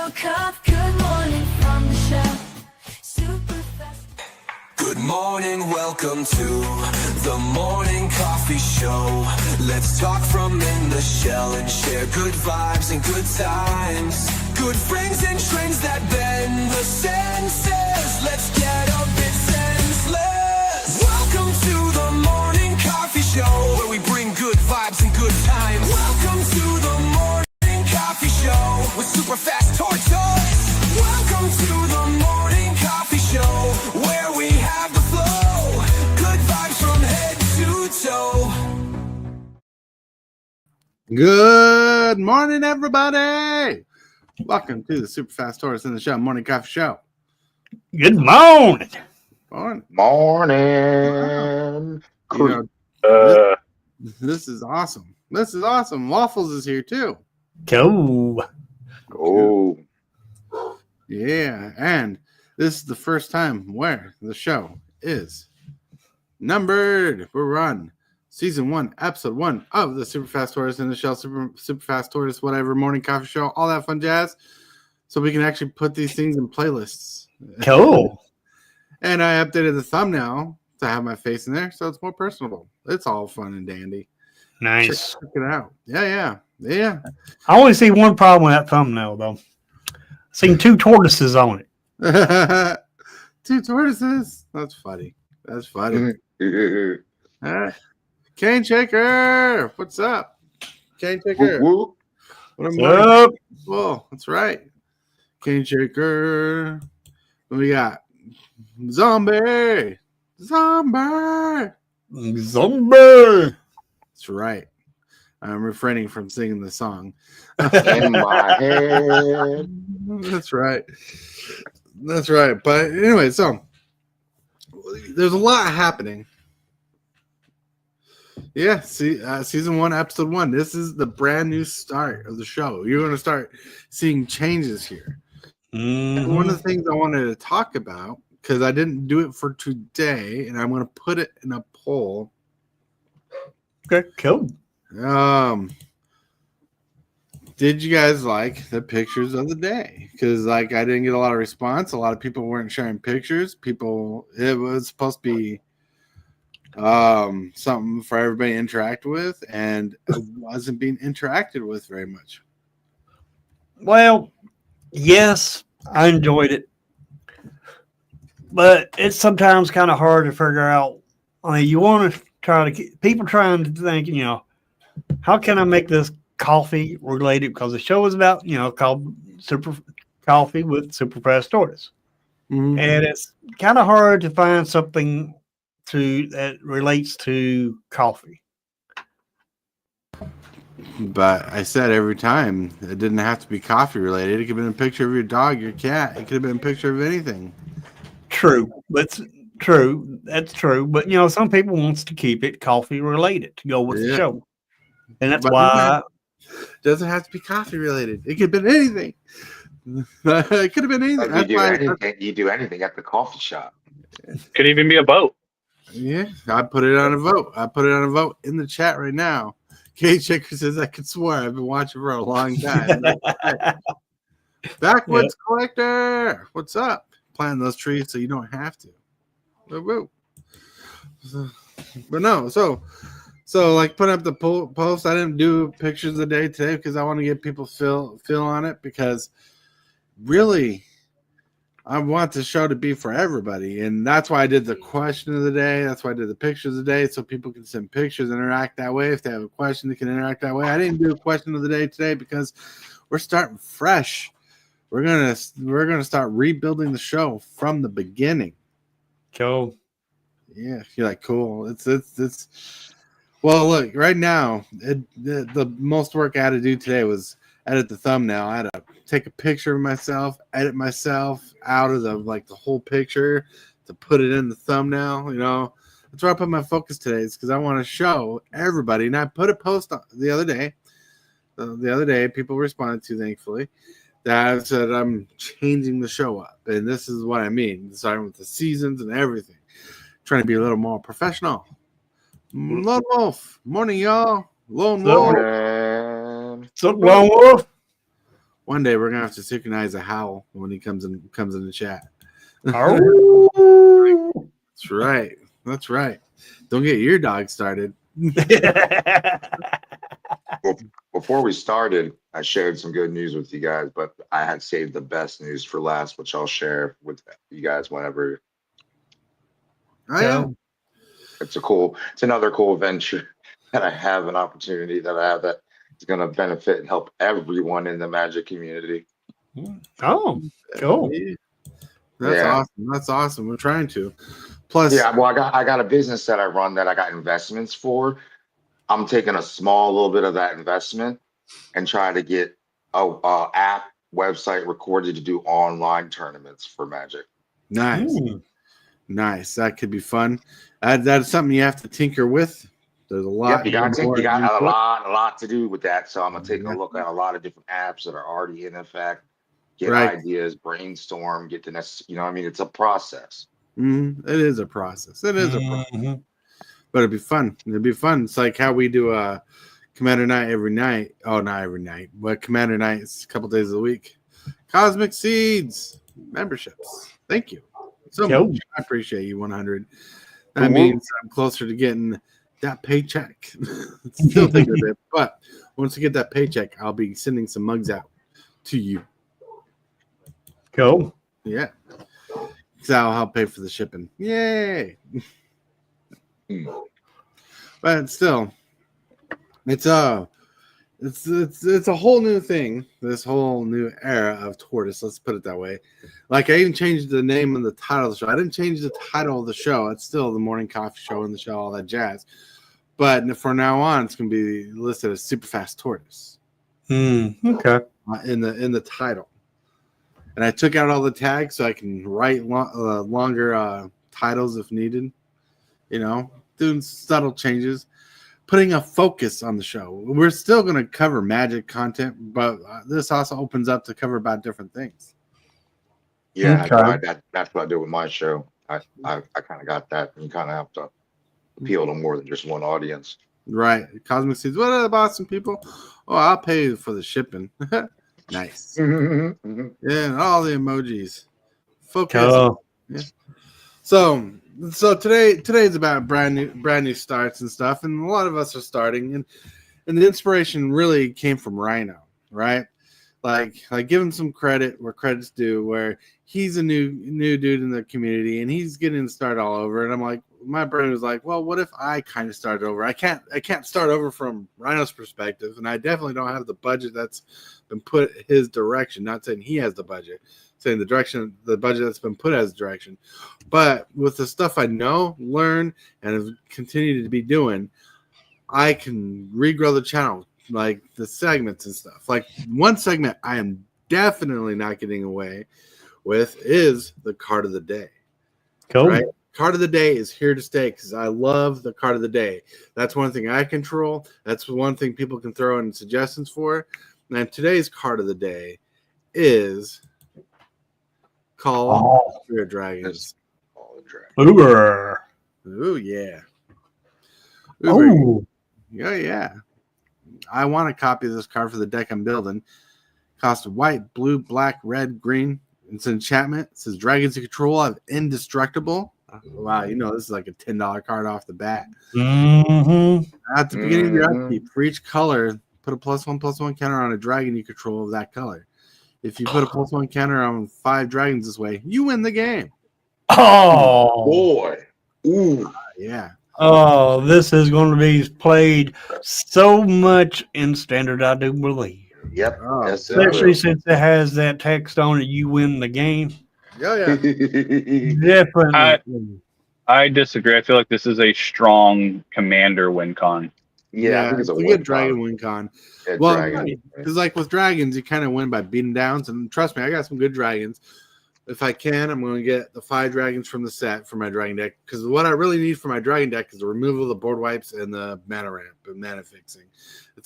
real cup. Good morning from the show. Super fast. Good morning, welcome to the morning coffee show. Let's talk from in the shell and share good vibes and good times. Good friends and trends that bend the senses. Let's get a bit senseless. Welcome to the morning coffee show, where we bring good vibes and good times. Welcome to the morning coffee show with super fast Tortoise. Welcome to the morning coffee show, where we have the flow. Good vibes from head to toe. Good morning, everybody. Welcome to the Super Fast Tortoise in the Show Morning Coffee Show. Good morning. Morning. Morning. You know, this is awesome. This is awesome. Waffles is here too. Go. Oh, Yeah, and this is the first time where the show is numbered. We're on season 1, episode 1 of the Super Fast Tortoise in the Show, Super Fast Tortoise, whatever, morning coffee show, all that fun jazz. So we can actually put these things in playlists. Cool. And I updated the thumbnail to have my face in there, so it's more personable. It's all fun and dandy. Nice. Check it out. Yeah. I only see one problem with that thumbnail, though. Seen 2 tortoises on it. 2 tortoises. That's funny. Cane Shaker. What's up? Cane Shaker. whoop, What am What's I? up? Whoa, that's right. Cane Shaker. What we got? Zombie. Zombie. That's right. I'm refraining from singing the song. in my head. That's right. But anyway, so there's a lot happening. Yeah, season 1, episode 1. This is the brand new start of the show. You're going to start seeing changes here. Mm-hmm. One of the things I wanted to talk about, because I didn't do it for today, and I'm going to put it in a poll. Okay, cool. Did you guys like the pictures of the day? Because I didn't get a lot of response. A lot of people weren't sharing pictures. It was supposed to be something for everybody to interact with, and it wasn't being interacted with very much. Well, yes, I enjoyed it. But it's sometimes kind of hard to figure out. I mean, you want to try to get people trying to think, how can I make this coffee related? Because the show is about, called Super Coffee with Super Fast Tortoise. Mm-hmm. And it's kind of hard to find something that relates to coffee. But I said every time it didn't have to be coffee related. It could have been a picture of your dog, your cat. It could have been a picture of anything. True. That's true. But some people wants to keep it coffee related to go with the show. And that's why it doesn't have to be coffee related. It could have been anything. It could have been anything. You do anything at the coffee shop. Could even be a boat. Yeah, I put it on a vote. I put it on a vote in the chat right now. Kate Shaker says, I could swear I've been watching for a long time. Backwoods Collector, what's up? Plant those trees so you don't have to. Woo-woo. But no, so like putting up the post, I didn't do pictures of the day today because I want to get people feel on it, because really I want the show to be for everybody, and that's why I did the question of the day. That's why I did the pictures of the day, so people can send pictures and interact that way. If they have a question, they can interact that way. I didn't do a question of the day today because we're starting fresh. We're gonna start rebuilding the show from the beginning. Cool. Yeah, you're like cool. It's. Well, look, right now, the most work I had to do today was edit the thumbnail. I had to take a picture of myself, edit myself out of the whole picture to put it in the thumbnail. That's where I put my focus today. It's because I want to show everybody. And I put a post the other day. The other day, people responded to, thankfully, that I said I'm changing the show up, and this is what I mean. Starting with the seasons and everything, trying to be a little more professional. Lone Wolf, morning, y'all. Lone Wolf. So, Lone Wolf. One day we're gonna have to synchronize a howl when he comes in the chat. Oh. That's right. That's right. Don't get your dog started. Well, before we started, I shared some good news with you guys, but I had saved the best news for last, which I'll share with you guys whenever. Oh, yeah. It's another cool venture that I have, an opportunity that I have that is going to benefit and help everyone in the Magic community. Oh, cool. Yeah. That's Yeah. awesome. That's awesome. We're trying to. Plus, Yeah, well, I got a business that I run that I got investments for. I'm taking a small little bit of that investment and trying to get a app website recorded to do online tournaments for Magic. nice. Nice. That could be fun. That's something you have to tinker with. There's a lot. Yep, you got more a input. lot to do with that. So I'm gonna take Yeah. a look at a lot of different apps that are already in effect, get Right. ideas, brainstorm, get the next, you know, I mean, it's a process. It is a process. It is a process. Mhm. But it'd be fun. It'd be fun. It's like how we do a Commander Night every night. Oh, not every night, but Commander Nights a couple days a week. Cosmic Seeds memberships. Thank you so Cool. much. I appreciate you 100. That Woo-woo. means I'm closer to getting that paycheck. Still thinking of it, but once I get that paycheck, I'll be sending some mugs out to you. Cool. Yeah. So that'll help pay for the shipping. Yay. But still, it's a whole new thing. This whole new era of Tortoise. Let's put it that way. Like I even changed the name and the title of the show. I didn't change the title of the show. It's still the morning coffee show and the show, all that jazz. But from now on, it's going to be listed as Super Fast Tortoise Okay. in the title. And I took out all the tags so I can write longer titles if needed. You know, doing subtle changes, putting a focus on the show. We're still going to cover Magic content, but this also opens up to cover about different things. Yeah, Okay. that's what I do with my show. I kind of got that. You kind of have to appeal to more than just one audience. Right. Cosmic Seeds. What are the Boston people? Oh, I'll pay you for the shipping. Nice. Yeah, and all the emojis. Focus. Cool. Yeah. So today's about brand new starts and stuff, and a lot of us are starting, and the inspiration really came from Rhino, right? Like give him some credit where credit's due, where he's a new dude in the community and he's getting to start all over. And I'm like, my brain was like, well, what if I kind of started over? I can't start over from Rhino's perspective, and I definitely don't have the budget that's been put his direction. Not saying he has the budget, saying the budget that's been put as direction. But with the stuff I know, learn, and have continued to be doing, I can regrow the channel, like the segments and stuff. Like one segment I am definitely not getting away with is the card of the day. Cool. Right? Card of the day is here to stay because I love the card of the day. That's one thing I control. That's one thing people can throw in suggestions for. And today's card of the day is called Spirit Dragons. Uber. Ooh, yeah. Oh. Yeah. I want a copy of this card for the deck I'm building. Cost white, blue, black, red, green. It's an enchantment. It says dragons you control have indestructible. Wow, you know this is like a $10 card off the bat. At the beginning of your upkeep, for each color, put a +1/+1 counter on a dragon you control of that color. If you put a +1 counter on 5 dragons this way, you win the game. Oh boy. Ooh. Yeah. Oh, this is going to be played so much in standard, I do believe. Yep. Oh, Yes, Especially since it has that text on it, you win the game. Yeah. Definitely. I disagree. I feel like this is a strong commander win con. Yeah, I think it's a good dragon win con. Well, because like with dragons, you kind of win by beating downs. And trust me, I got some good dragons. If I can, I'm going to get the 5 dragons from the set for my dragon deck. Because what I really need for my dragon deck is the removal of the board wipes and the mana ramp and mana fixing.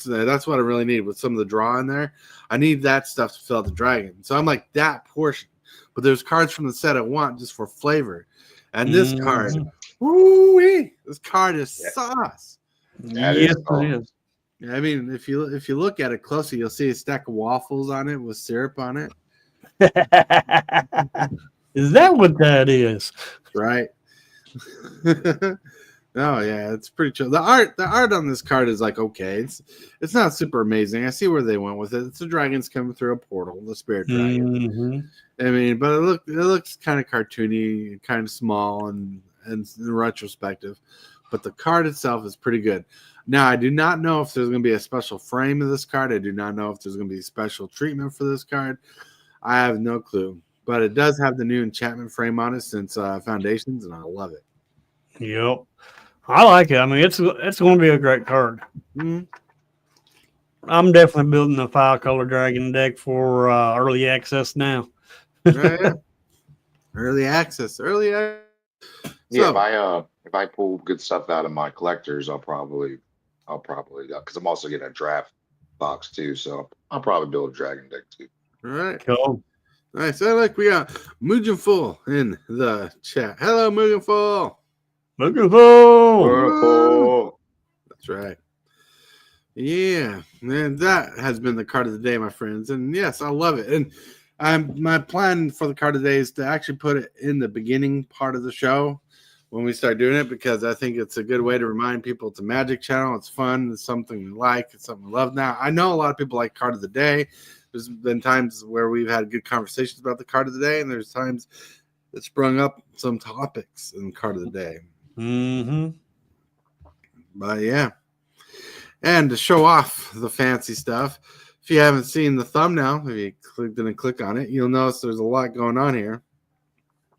That's what I really need with some of the draw in there. I need that stuff to fill out the dragon. So I'm like that portion. But there's cards from the set I want just for flavor. And this card, woo-wee, this card is sauce. Yes, it is. I mean, if you look at it closely, you'll see a stack of waffles on it with syrup on it. Is that what that is? Right. Oh yeah, it's pretty chill. The art on this card is like okay. It's not super amazing. I see where they went with it. It's the dragons coming through a portal, the spirit dragon. Mm-hmm. I mean, but it looks kind of cartoony, kind of small, and in retrospective. But the card itself is pretty good. Now, I do not know if there's going to be a special frame of this card. I do not know if there's going to be special treatment for this card. I have no clue. But it does have the new enchantment frame on it since Foundations, and I love it. Yep. I like it. I mean, it's going to be a great card. Mhm. I'm definitely building a 5-color dragon deck for early access now. Yeah. Early access. Yeah, So, if I pull good stuff out of my collectors, I'll probably because I'm also getting a draft box too, so I'll probably build a dragon deck too. all right. Cool. Nice. We got Mugen Full in the chat. Hello, Mugen Full. Looking for. Wonderful. That's right. Yeah, and that has been the card of the day, my friends. And yes, I love it. And my plan for the card of the day is to actually put it in the beginning part of the show when we start doing it, because I think it's a good way to remind people it's a Magic channel. It's fun. It's something we like. It's something we love. Now, I know a lot of people like card of the day. There's been times where we've had good conversations about the card of the day, and there's times that sprung up some topics in card of the day. Mm-hmm. But yeah. And to show off the fancy stuff, if you haven't seen the thumbnail, if you didn't click on it, you'll notice there's a lot going on here.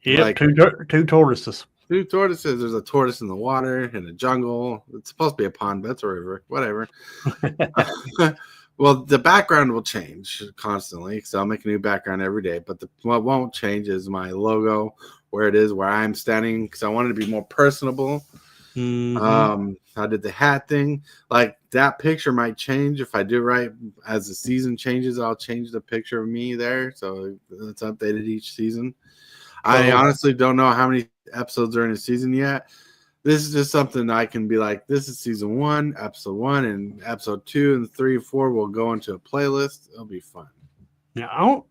Yep, Like- two tortoises. 2 tortoises. There's a tortoise in the water, in a jungle. It's supposed to be a pond, but it's a river. Whatever. Well, the background will change constantly, so I'll make a new background every day. But what won't change is my logo, where it is, where I'm standing, because I wanted to be more personable. Mm-hmm. I did the hat thing. Like that picture might change if I do right. As the season changes, I'll change the picture of me there, so it's updated each season. I honestly don't know how many episodes are in a season yet. This is just something I can be like, this is season 1, episode 1, and episode 2 and 3 and 4 will go into a playlist. It'll be fun. Now,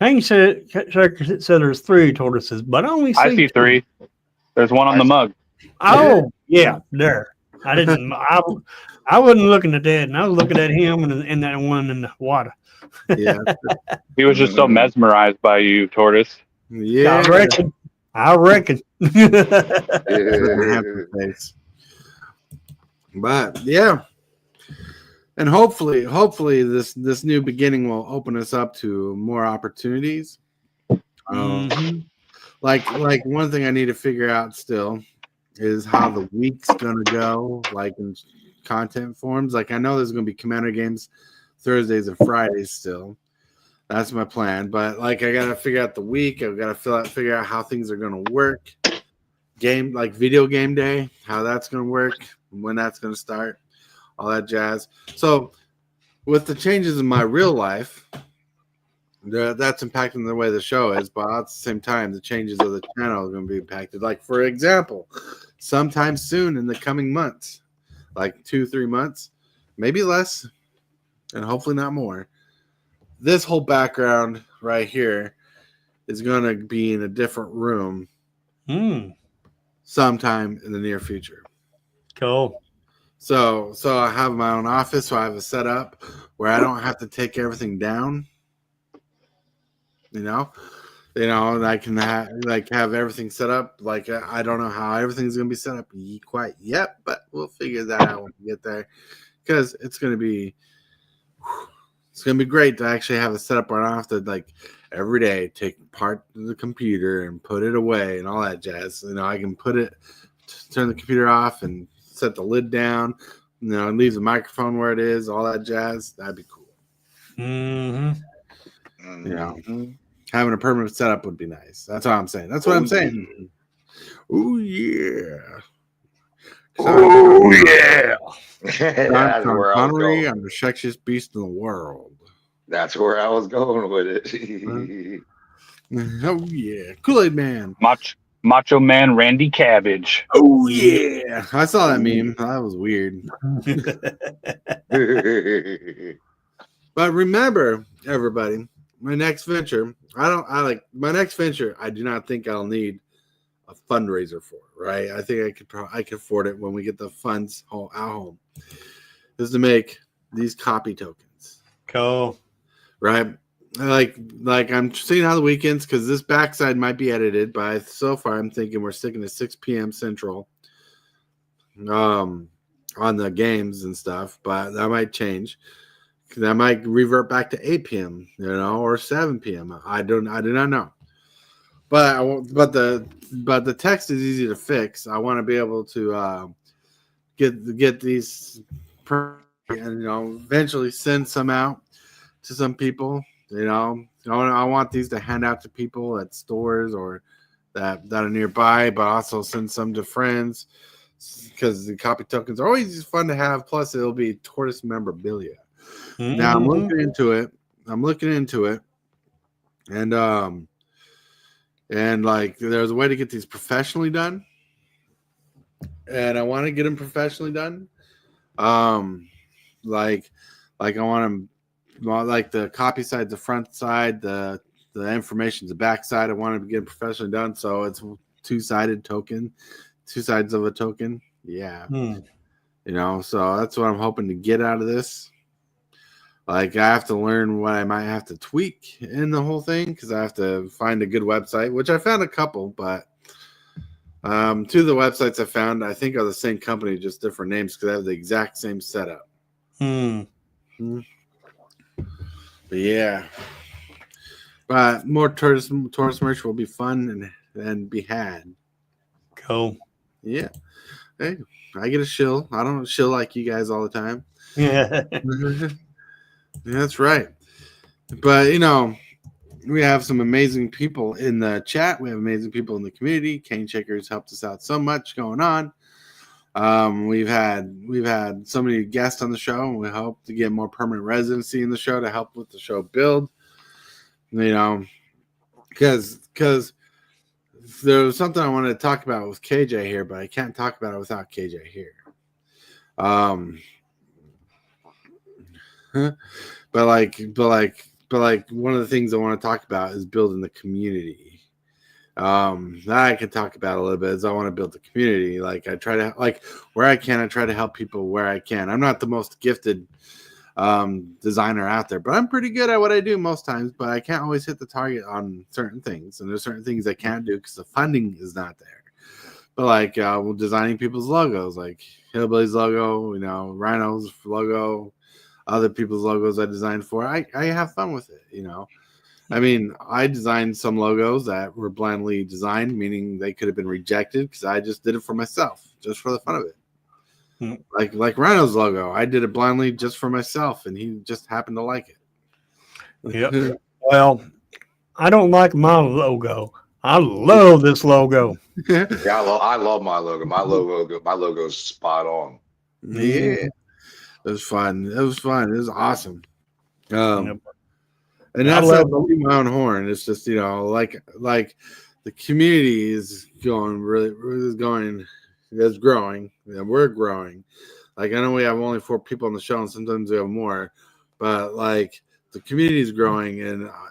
Kane said there's 3 tortoises, but I only see I see 3. There's one on the mug. Oh, yeah, there. I didn't. I wasn't looking at that, and I was looking at him and that one in the water. Yeah. He was just so mesmerized by you, Tortoise. Yeah. I reckon. Face. But yeah. And hopefully this new beginning will open us up to more opportunities. Mhm. Like one thing I need to figure out still is how the week's gonna go, like in content forms. Like I know there's gonna be Commander games Thursdays and Fridays still. That's my plan. But like I gotta figure out the week. I've got to figure out how things are gonna work. Video game day, how that's gonna work, when that's gonna start, all that jazz. So with the changes in my real life, that's impacting the way the show is, but at the same time, the changes of the channel are going to be impacted. Like, for example, sometime soon in the coming months, like 2-3 months, maybe less, and hopefully not more, this whole background right here is going to be in a different room sometime in the near future. Cool. So I have my own office, so I have a setup where I don't have to take everything down. You know, and I can have everything set up. Like I don't know how everything's gonna be set up quite yet, but we'll figure that out when we get there. Because it's gonna be great to actually have a setup where I don't have to like every day take part of the computer and put it away and all that jazz. I can turn the computer off and set the lid down. And leave the microphone where it is, all that jazz. That'd be cool. Mm-hmm. Having a permanent setup would be nice. That's what I'm saying. I'm saying. Oh yeah. Oh yeah. That's where I was going. I'm the sexiest beast in the world. That's where I was going with it. Oh yeah, Kool-Aid Man. Macho Man Randy Cabbage. Oh yeah, I saw that meme. That was weird. But remember, everybody, my next venture. My next venture. I do not think I'll need a fundraiser for. Right? I think I could afford it when we get the funds out home. Is to make these copy tokens. Cool. Right? Like I'm seeing how the weekends, because this backside might be edited, but so far I'm thinking we're sticking to 6 p.m. Central on the games and stuff, but that might change. That might revert back to 8 p.m. Or 7 p.m. I do not know. But the text is easy to fix. I want to be able to get these and eventually send some out to some people. I want these to hand out to people at stores or that are nearby, but also send some to friends because the copy tokens are always fun to have. Plus, it'll be Tortoise memorabilia. Now I'm looking into it. And like there's a way to get these professionally done, and I want to get them professionally done. Like I want them. Like the copy side, the front side, the information's the back side. I want to get professionally done, so it's two-sided token, two sides of a token. Yeah, so that's what I'm hoping to get out of this. Like I have to learn what I might have to tweak in the whole thing because I have to find a good website, which I found a couple, but two of the websites I found I think are the same company, just different names because they have the exact same setup. But yeah, but more tourist merch will be fun and be had. Cool. Yeah. Hey, I get a shill. I don't shill like you guys all the time. Yeah. That's right. But we have some amazing people in the chat. We have amazing people in the community. Cane Shakers helped us out so much going on. We've had so many guests on the show, and we hope to get more permanent residency in the show to help with the show build. Because there was something I wanted to talk about with KJ here, but I can't talk about it without KJ here. But one of the things I want to talk about is building the community. That I can talk about a little bit is I want to build the community. Like I try to where I can, I try to help people where I can. I'm not the most gifted designer out there, but I'm pretty good at what I do most times, but I can't always hit the target on certain things. And there's certain things I can't do because the funding is not there. But designing people's logos, like Hillbilly's logo, Rhino's logo, other people's logos I designed for. I have fun with it, I mean, I designed some logos that were blindly designed, meaning they could have been rejected because I just did it for myself, just for the fun of it. Like Rhino's logo, I did it blindly just for myself, and he just happened to like it. Yep. Well, I don't like my logo. I love this logo. Yeah, I love my logo. My logo is spot on. Yeah, it was fun. It was awesome. And that's not my own horn. It's just like the community is going is growing. Yeah, we're growing. Like I know we have only 4 people on the show, and sometimes we have more, but like the community is growing,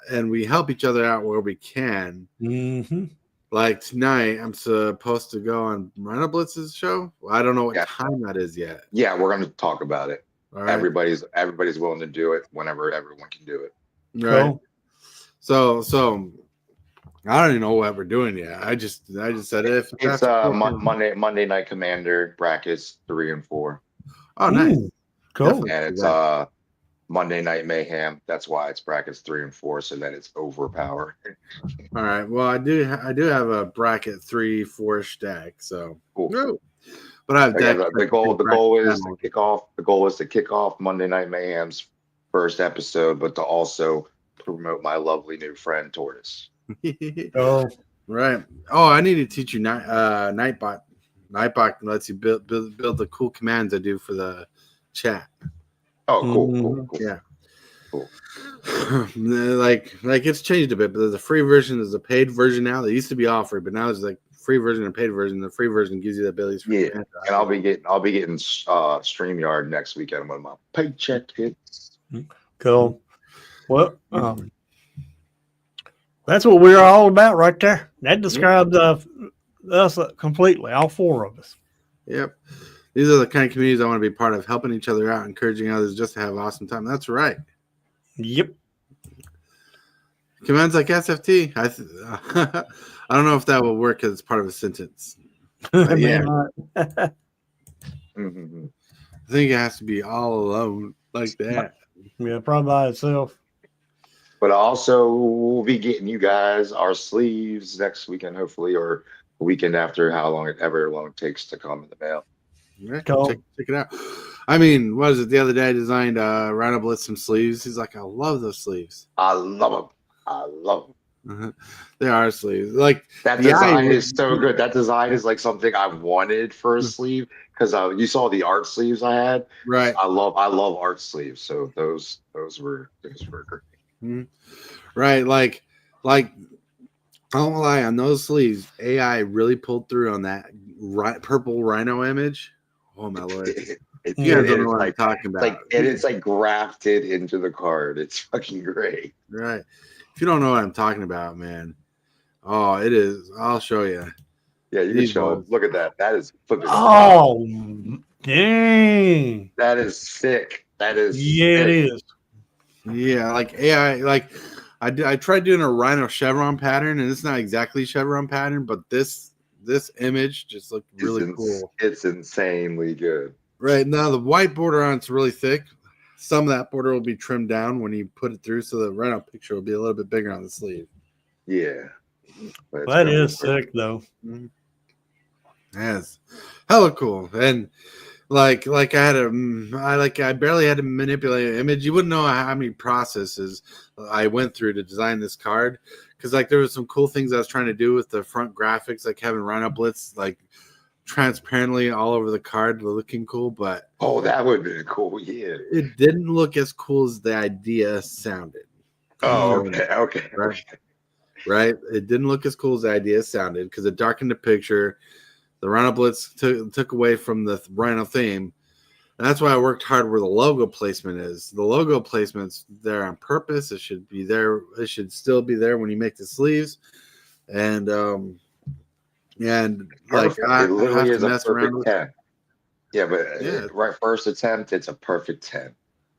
and we help each other out where we can. Like tonight, I'm supposed to go on Rhino Blitz's show. Well, I don't know what time that is yet. Yeah, we're going to talk about it. All right. Everybody's willing to do it whenever everyone can do it. Right. Cool. So I don't even know what we're doing yet. I just said if it's Monday Night Commander brackets 3 and 4. Oh, nice. Cool. And it's Monday Night Mayhem. That's why it's brackets 3 and 4, so that it's overpowered. All right. Well, I do have a bracket 3-4 stack. So cool. No. But I have the goal is to kick off. The goal is to kick off Monday Night Mayhem's first episode, but to also promote my lovely new friend Tortoise. Oh, right. Oh, I need to teach you Nightbot. Nightbot lets you build the cool commands I do for the chat. Oh, cool. Yeah. Cool. like it's changed a bit, but there's a free version, there's a paid version now. They used to be offered, but now there's like free version and paid version. The free version gives you the abilities for Yeah, command. and I'll be getting StreamYard next weekend when my paycheck hits. Cool. Well, that's what we're all about right there. That describes us completely, all four of us. Yep. These are the kind of communities I want to be part of, helping each other out, encouraging others just to have an awesome time. That's right. Yep. Commands like SFT. I don't know if that will work because it's part of a sentence. But yeah, Mm-hmm. I think it has to be all alone like that. Yeah, probably by itself. But also, we'll be getting you guys our sleeves next weekend, hopefully, or the weekend after, ever long it takes to come in the mail. Yeah, Cool. check it out. I mean, what is it? The other day I designed Rhino Blitz some sleeves. He's like, I love those sleeves. I love them. I love them. They are sleeves. Like That the eye design was- is so good. That design is like something I wanted for a sleeve because you saw the art sleeves I had. right. I love art sleeves. So those were great. Mhm. Right. Like I don't lie, on those sleeves, AI really pulled through on that purple rhino image. Oh my lord. You guys don't know what I'm talking about. It's like grafted into the card. It's fucking great. Right. If you don't know what I'm talking about, man. Oh, it is. I'll show you. Yeah, you can These show ones. them. Look at that. That is flipping. Oh, dang. That is sick. That is Yeah, sick. it is. Yeah, like AI, like I tried doing a rhino chevron pattern, and it's not exactly chevron pattern, but this image just looked really cool. It's insanely good. Right now, the white border on it's really thick. Some of that border will be trimmed down when you put it through, so the rhino picture will be a little bit bigger on the sleeve. Yeah. But it's That gonna be is sick, though. Yes, hella cool. And like I barely had to manipulate an image. You wouldn't know how many processes I went through to design this card, because like there was some cool things I was trying to do with the front graphics, like having Rhino Blitz like transparently all over the card, looking cool, but Oh, that would have been cool. Yeah. it didn't look as cool as the idea sounded. Oh, okay. Right? It didn't look as cool as the idea sounded because it darkened the picture. The Rhino Blitz took away from the Rhino theme. And that's why I worked hard where the logo placement is. The logo placement's there on purpose. It should be there. It should still be there when you make the sleeves. And like Perfect. I It literally have is to a mess around perfect with 10. Yeah, but Yeah. right first attempt, it's a perfect 10.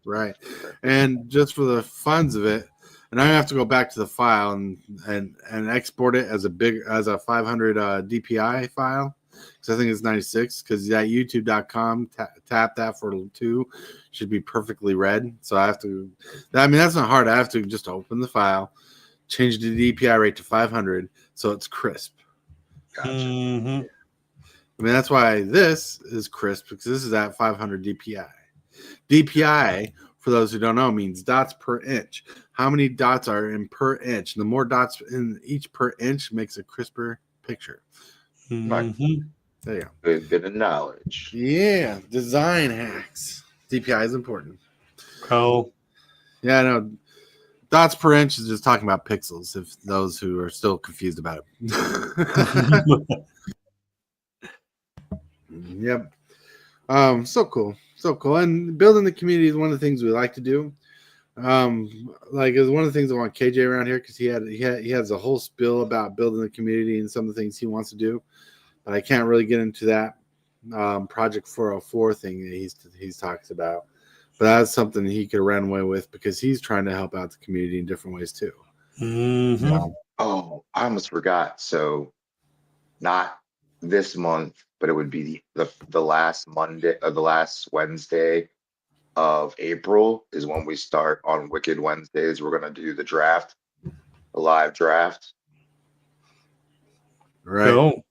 right. And just for the funds of it, and I have to go back to the file and export it as a 500 DPI file. Because I think it's 96. Because that YouTube.com tap that for 2 should be perfectly red. So I have to. I mean, that's not hard. I have to just open the file, change the DPI rate to 500, so it's crisp. Gotcha. Mm-hmm. I mean, that's why this is crisp, because this is at 500 DPI. DPI, for those who don't know, means dots per inch. How many dots are in per inch? The more dots in each per inch makes a crisper picture. Mm-hmm. There you go. Good bit of knowledge. Yeah, design hacks. DPI is important. Cool. Yeah, no, dots per inch is just talking about pixels, if those who are still confused about it. Yep. So cool. So cool. And building the community is one of the things we like to do. Like it's one of the things I want KJ around here, because he has a whole spill about building the community and some of the things he wants to do. But I can't really get into that Project 404 thing that he's talks about. But that's something he could run away with, because he's trying to help out the community in different ways too. Mm-hmm. Oh, I almost forgot. So not this month, but it would be the last Monday or the last Wednesday of April is when we start on Wicked Wednesdays. We're gonna do the draft, the live draft. Right. Cool.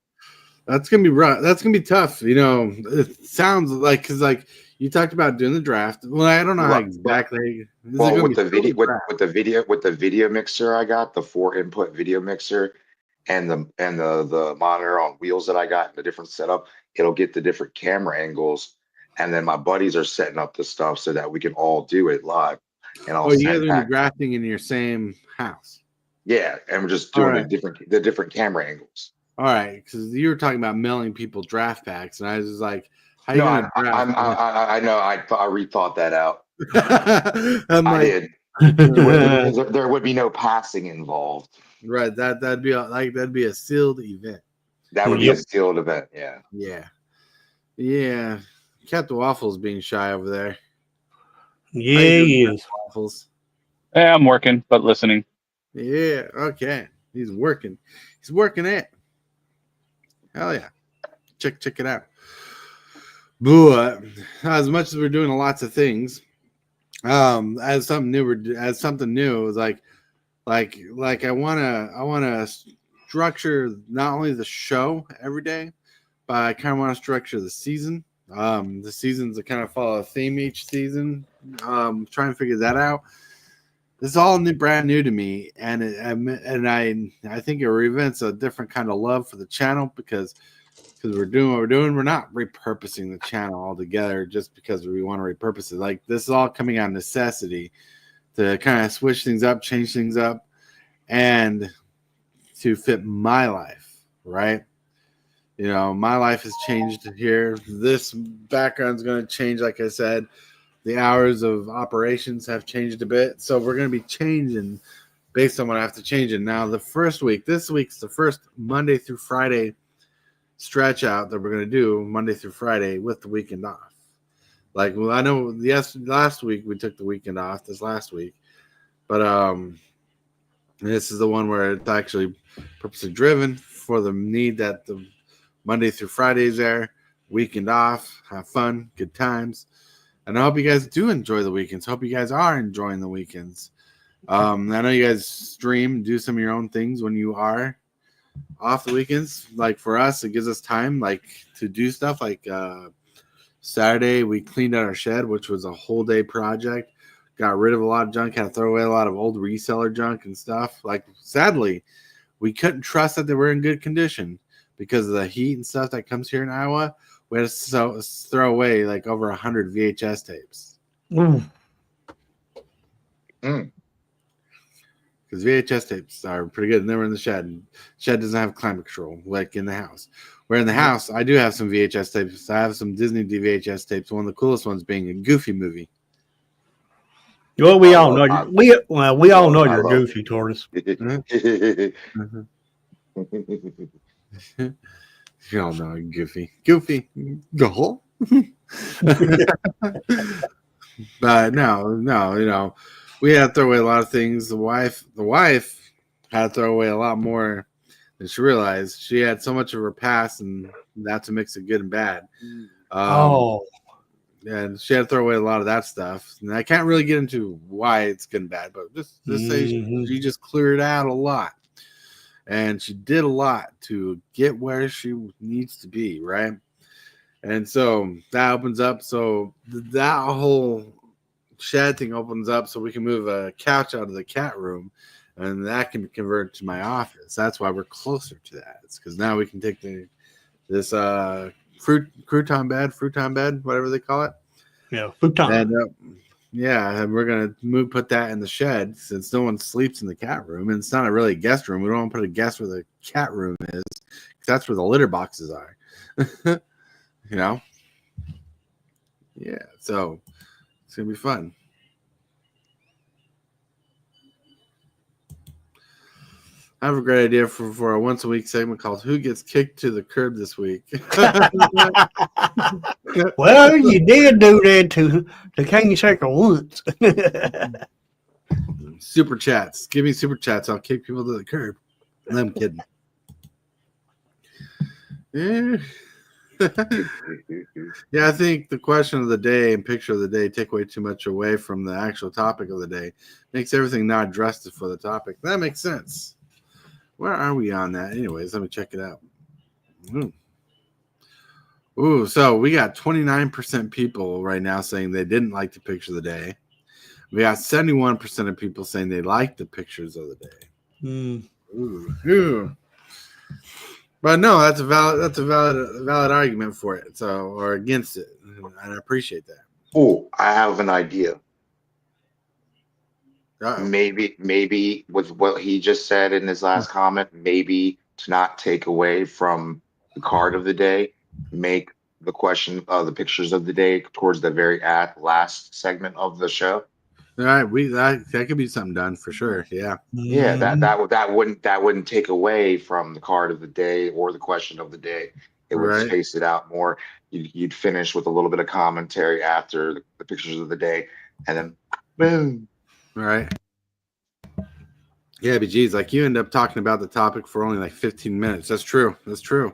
That's gonna be rough. That's gonna be tough. You know, it sounds like, because like you talked about doing the draft. Well, I don't know how Right. exactly. Well, with the video mixer I got, the 4-input video mixer, and the monitor on wheels that I got, the different setup, it'll get the different camera angles, and then my buddies are setting up the stuff so that we can all do it live. And I'll Oh, you guys send are gonna back. be drafting in your same house. Yeah, and we're just All doing right. the different camera angles. All right, because you were talking about mailing people draft packs, and I was just like, "How you No, gonna draft?" I know. I rethought that out. I'm I like, did. Because there would be no passing involved. right, that'd be that'd be a sealed event. That would be a Yep. sealed event. Yeah. Yeah, yeah. Captain Waffles being shy over there. How you Yeah, doing, he Captain is. Waffles? Yeah, I'm working, but listening. Yeah, okay. He's working. He's working it. Hell yeah. Check it out. But as much as we're doing lots of things, as something new, it was like I wanna structure not only the show every day, but I kind of want to structure the season. The seasons that kind of follow a theme each season. Try and figure that out. This is all brand new to me, and I think it represents a different kind of love for the channel because we're doing what we're doing. We're not repurposing the channel altogether just because we want to repurpose it. Like this is all coming out of necessity to kind of switch things up, change things up, and to fit my life, right? You know, my life has changed here. This background's going to change, like I said. The hours of operations have changed a bit, so we're going to be changing based on what I have to change it. Now, this week's the first Monday through Friday stretch out that we're going to do Monday through Friday with the weekend off. Like, well, I know last week we took the weekend off this last week, but this is the one where it's actually purposely driven for the need that the Monday through Friday is there, weekend off, have fun, good times. And I hope you guys do enjoy the weekends. Hope you guys are enjoying the weekends. I know you guys stream, do some of your own things when you are off the weekends. Like for us, it gives us time like to do stuff. Like Saturday, we cleaned out our shed, which was a whole day project. Got rid of a lot of junk, had to throw away a lot of old reseller junk and stuff. Like sadly, we couldn't trust that they were in good condition because of the heat and stuff that comes here in Iowa. We had to throw away like over 100 VHS tapes. Ooh. Mm. Because VHS tapes are pretty good, and they were in the shed. Shed doesn't have climate control like in the house. Where in the house, I do have some VHS tapes. I have some Disney VHS tapes. One of the coolest ones being a Goofy movie. Well, we I all love- know I- we all know I you're love- goofy, Tortoise. You all know Goofy. Goofy. Go. But no, you know, we had to throw away a lot of things. The wife had to throw away a lot more than she realized. She had so much of her past, and that's a mix of good and bad. Oh, And she had to throw away a lot of that stuff. And I can't really get into why it's good and bad, but just say she just cleared out a lot. And she did a lot to get where she needs to be, right? And so that opens up. So that whole shed thing opens up so we can move a couch out of the cat room, and that can be converted to my office. That's why we're closer to that. It's because now we can take this futon bed, whatever they call it. yeah, futon. And and we're gonna put that in the shed since no one sleeps in the cat room, and it's not a really guest room. We don't want to put a guest where the cat room is, because that's where the litter boxes are. You know? Yeah, so it's gonna be fun. I have a great idea for a once a week segment called "Who Gets Kicked to the Curb This Week." Well, you did do that to King Shaker once. Super chats. Give me super chats. I'll kick people to the curb. I'm kidding. Yeah. Yeah, I think the question of the day and picture of the day take way too much away from the actual topic of the day. Makes everything not addressed for the topic. That makes sense. Where are we on that? Anyways, let me check it out. Ooh, so we got 29% people right now saying they didn't like the picture of the day. We got 71% of people saying they liked the pictures of the day. Ooh. But no, that's a valid argument for it. So, or against it, and I appreciate that. Oh, I have an idea. Uh-oh. Maybe with what he just said in his last comment, maybe to not take away from the card of the day, make the question of the pictures of the day towards the very last segment of the show. All right, that could be something done for sure. Yeah. Yeah, that Mhm. that would that wouldn't take away from the card of the day or the question of the day. It would Right. space it out more. You'd finish with a little bit of commentary after the pictures of the day, and then boom. Right. Yeah, but geez, like you end up talking about the topic for only like 15 minutes. That's true. That's true.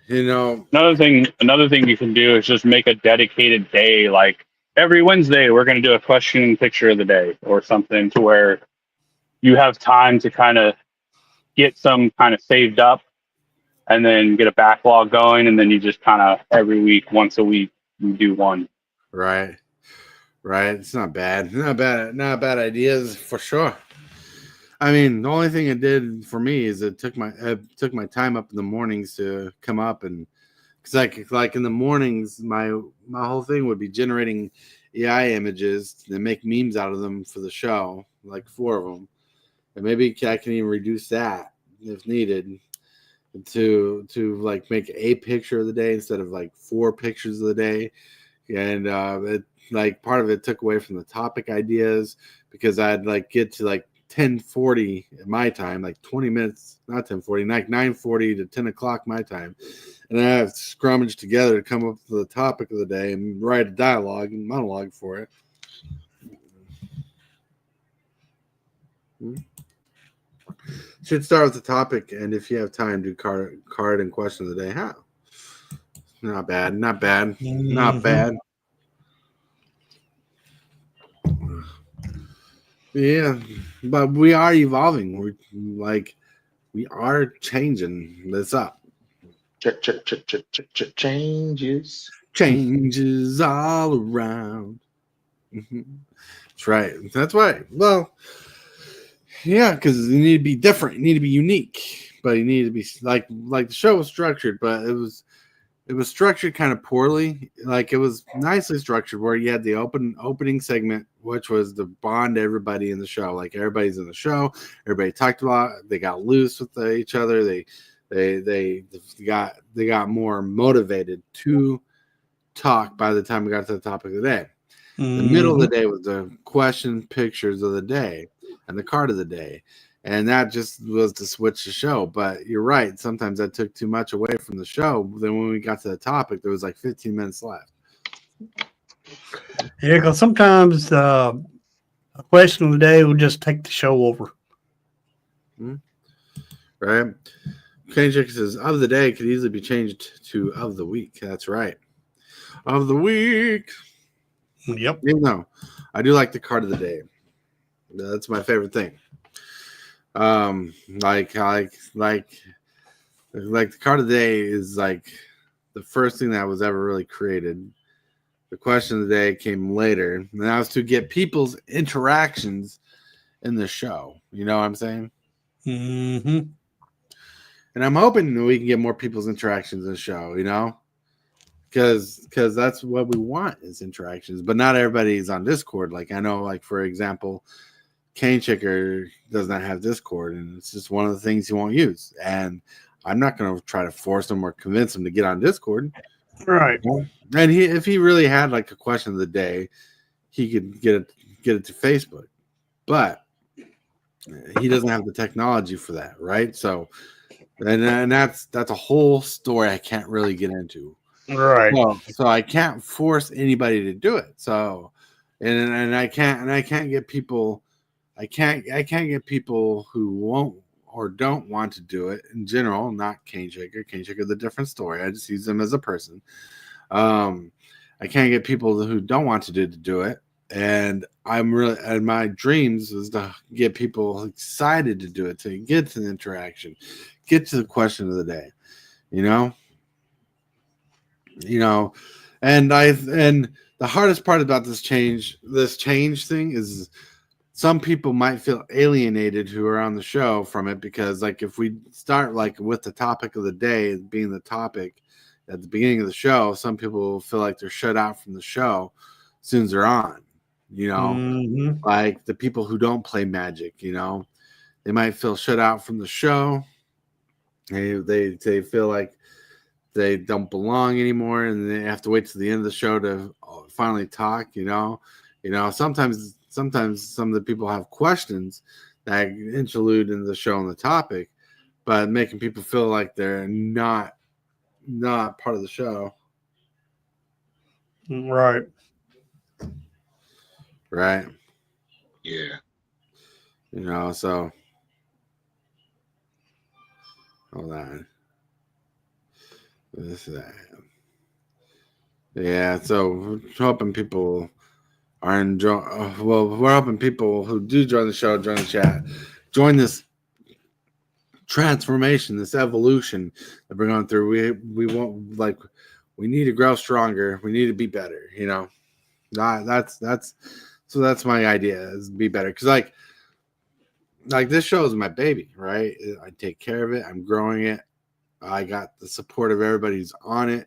You know, Another thing you can do is just make a dedicated day. Like every Wednesday, we're going to do a question and picture of the day or something to where you have time to kind of get some kind of saved up and then get a backlog going. And then you just kind of every week, once a week, you do one. right. Right. It's not bad. Not bad. Not bad ideas for sure. I mean, the only thing it did for me is it took my time up in the mornings to come up, and because like in the mornings, my whole thing would be generating AI images and make memes out of them for the show, like 4 of them, and maybe I can even reduce that if needed to like make a picture of the day instead of like 4 pictures of the day. And it, like part of it took away from the topic ideas because I'd like get to like 10:40 at my time, like 20 minutes, not 10:40, like 9:40 to 10 o'clock my time, and I have to scrummage together to come up with the topic of the day and write a dialogue and monologue for it. Should start with the topic, and if you have time, do card and question of the day. How? Not bad, not bad, not Mhm. bad. Yeah, but we are evolving. We are changing this up. Changes. Changes all around. Mhm. That's right. That's right. Well, yeah, because you need to be different. You need to be unique, but you need to be like the show was structured, but it was structured kind of poorly. Like it was nicely structured where you had the opening segment, which was to bond everybody in the show. Like everybody's in the show, everybody talked a lot. They got loose with each other. They got more motivated to talk by the time we got to the topic of the day. The middle of the Mhm. day was the question pictures of the day and the card of the day. And that just was to switch the show. But you're right. Sometimes that took too much away from the show. Then when we got to the topic, there was like 15 minutes left. Yeah, because sometimes a question of the day will just take the show over. Right? Kenjick says, of the day could easily be changed to of the week. That's right. Of the week. Yep. You know, I do like the card of the day. That's my favorite thing. Like the card of the day is like the first thing that was ever really created. The question of the day came later, and that was to get people's interactions in the show. You know what I'm saying? Hmm. And I'm hoping that we can get more people's interactions in the show. You know, because that's what we want is interactions. But not everybody's on Discord. Like I know, like for example, Cane Chicker does not have Discord, and it's just one of the things he won't use. And I'm not going to try to force him or convince him to get on Discord. Right. And if he really had like a question of the day, he could get it to Facebook, but he doesn't have the technology for that, right? So, and that's a whole story I can't really get into. Right. So I can't force anybody to do it. So, and I can't get people. I can't get people who won't or don't want to do it in general. Not Cane Shaker. Cane Shaker is a different story. I just use them as a person. I can't get people who don't want to do it. And and my dreams is to get people excited to do it, to get to the interaction, get to the question of the day, you know, you know, and the hardest part about this change thing is some people might feel alienated who are on the show from it because like if we start like with the topic of the day being the topic at the beginning of the show, some people will feel like they're shut out from the show as soon as they're on, you know, Hmm. like the people who don't play Magic, you know, they might feel shut out from the show They feel like they don't belong anymore, and they have to wait to the end of the show to finally talk. Sometimes some of the people have questions that interlude in the show on the topic, but making people feel like they're not part of the show, Right. right? Yeah. So hold on. This that. Yeah, so we're hoping people are enjoying. Well, we're hoping people who do join the show, join the chat, join this transformation, this evolution that we're going through. We won't we need to grow stronger. We need to be better. That's my idea is be better because like this show is my baby, right? I take care of it. I'm growing it. I got the support of everybody who's on it.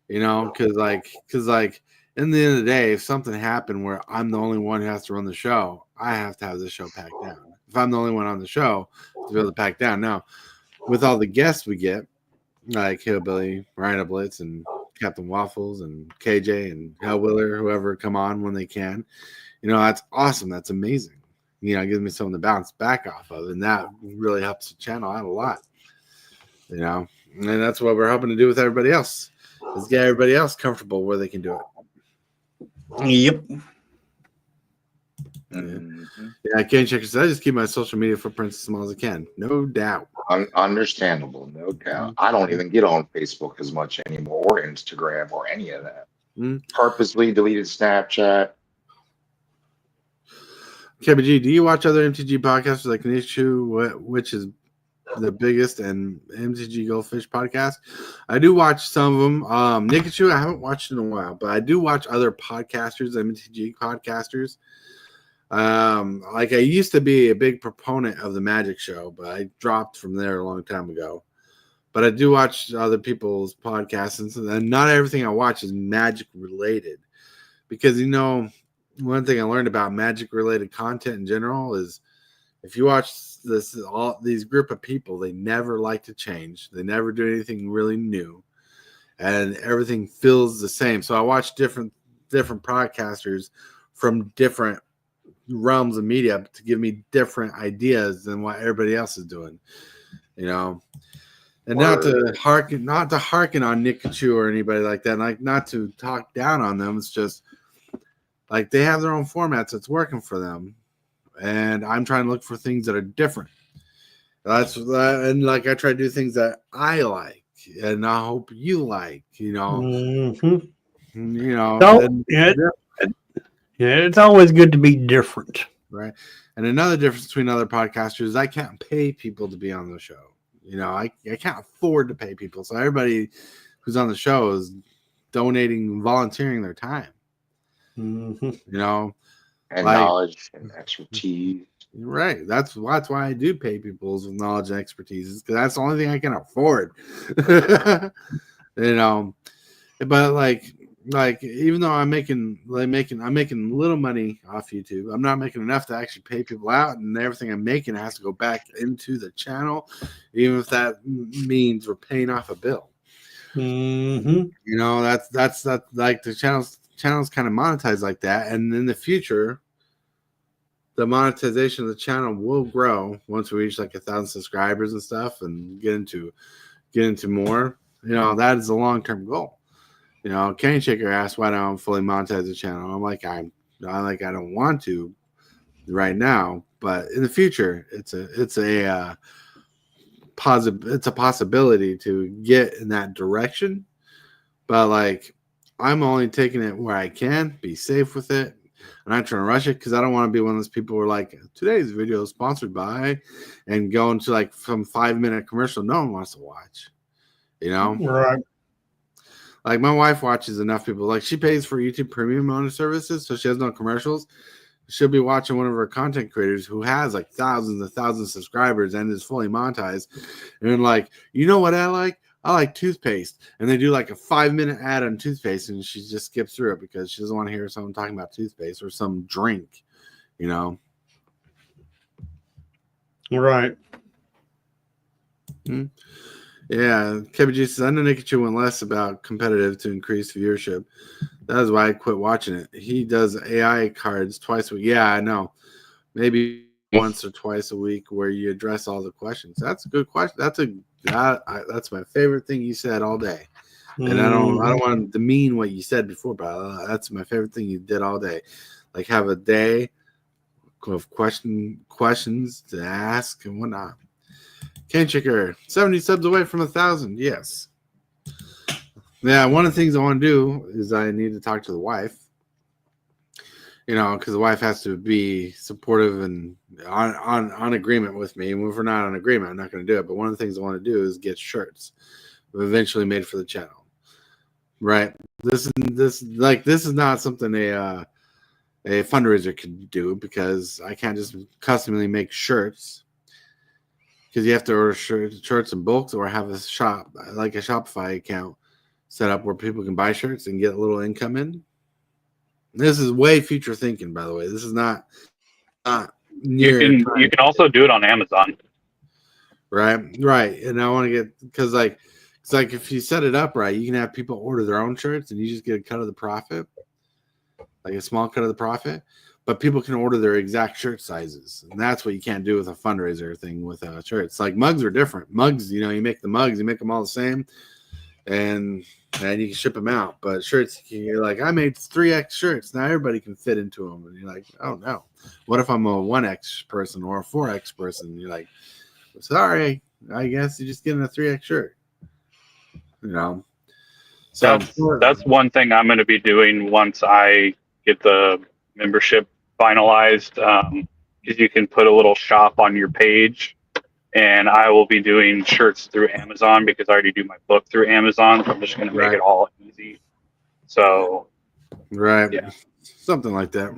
Because in the end of the day, if something happened where I'm the only one who has to run the show, I have to have this show packed down. If I'm the only one on the show, to be able to pack down. Now, with all the guests we get, like Hillbilly, Rhino Blitz, and Captain Waffles, and KJ, and Hellwiller, whoever come on when they can, that's awesome. That's amazing. It gives me something to bounce back off of, and that really helps the channel out a lot. And that's what we're hoping to do with everybody else. Is get everybody else comfortable where they can do it. Yep. Yeah, Kane Checker says I just keep my social media footprints as small as I can. No doubt. Understandable, no doubt. I don't even get on Facebook as much anymore, or Instagram, or any of that. Purposely deleted Snapchat. KBG, do you watch other MTG podcasts like Nishu, which is the biggest, and MTG Goldfish podcast? I do watch some of them. Nikachu, I haven't watched in a while, but I do watch other podcasters, MTG podcasters. Like I used to be a big proponent of the Magic Show, but I dropped from there a long time ago. But I do watch other people's podcasts, and not everything I watch is Magic related. Because one thing I learned about Magic related content in general is if you watch these group of people, they never like to change. They never do anything really new, and everything feels the same. So I watch different podcasters from different realms of media to give me different ideas than what everybody else is doing. And not to harken on Nick Kachu or anybody like that. Like not to talk down on them. It's just like they have their own formats that's working for them. And I'm trying to look for things that are different. And like I try to do things that I like, and I hope you like. It's always good to be different, right? And another difference between other podcasters is I can't pay people to be on the show. I can't afford to pay people, so everybody who's on the show is donating, volunteering their time. And knowledge and expertise. Right. That's why I do pay people with knowledge and expertise, because that's the only thing I can afford. But like even though I'm making little money off YouTube, I'm not making enough to actually pay people out, and everything I'm making has to go back into the channel, even if that means we're paying off a bill. That's like the channel's kind of monetized like that, and in the future the monetization of the channel will grow once we reach like 1,000 subscribers and stuff, and get into more. That is a long-term goal. Kenny Shaker asked why don't I fully monetize the channel. I'm like I don't want to right now, but in the future it's a possibility to get in that direction. But like I'm only taking it where I can, be safe with it. I'm not trying to rush it because I don't want to be one of those people who are like, today's video is sponsored by, and go into like some 5-minute commercial no one wants to watch. Right. Like my wife watches enough people. Like she pays for YouTube Premium on services, so she has no commercials. She'll be watching one of her content creators who has like thousands and thousands of subscribers and is fully monetized. And like, what I like? I like toothpaste. And they do like a 5-minute ad on toothpaste, and she just skips through it because she doesn't want to hear someone talking about toothpaste or some drink, Right. Yeah, Kevin G says, I know Nick went less about competitive to increase viewership. That is why I quit watching it. He does AI cards twice a week. Yeah, I know. Maybe once or twice a week where you address all the questions. That's a good question. That's my favorite thing you said all day. And I don't want to demean what you said before, but that's my favorite thing you did all day. Like have a day of questions to ask and whatnot. Ken Chicker, 70 subs away from 1,000. Yes. Yeah, one of the things I want to do is I need to talk to the wife. Because the wife has to be supportive and on agreement with me. And if we're not on agreement, I'm not going to do it. But one of the things I want to do is get shirts eventually made for the channel. Right? This is not something a fundraiser can do because I can't just customly make shirts. Because you have to order shirts in bulks or have a shop, like a Shopify account set up where people can buy shirts and get a little income in. This is way future thinking, by the way. This is not near. You can also do it on Amazon. Right. And I want to get because it's like if you set it up right, you can have people order their own shirts and you just get a cut of the profit, like a small cut of the profit. But people can order their exact shirt sizes, and that's what you can't do with a fundraiser thing with shirts. Like mugs are different. Mugs, you make the mugs, you make them all the same, and you can ship them out. But shirts, you're like, I made 3X shirts. Now everybody can fit into them, and you're like, oh no. What if I'm a 1X person or a 4X person? And you're like, sorry, I guess you're just getting a 3X shirt. So That's one thing I'm going to be doing once I get the membership finalized, because you can put a little shop on your page, and I will be doing shirts through Amazon because I already do my book through Amazon. So I'm just going to make it all easy. So, yeah, something like that.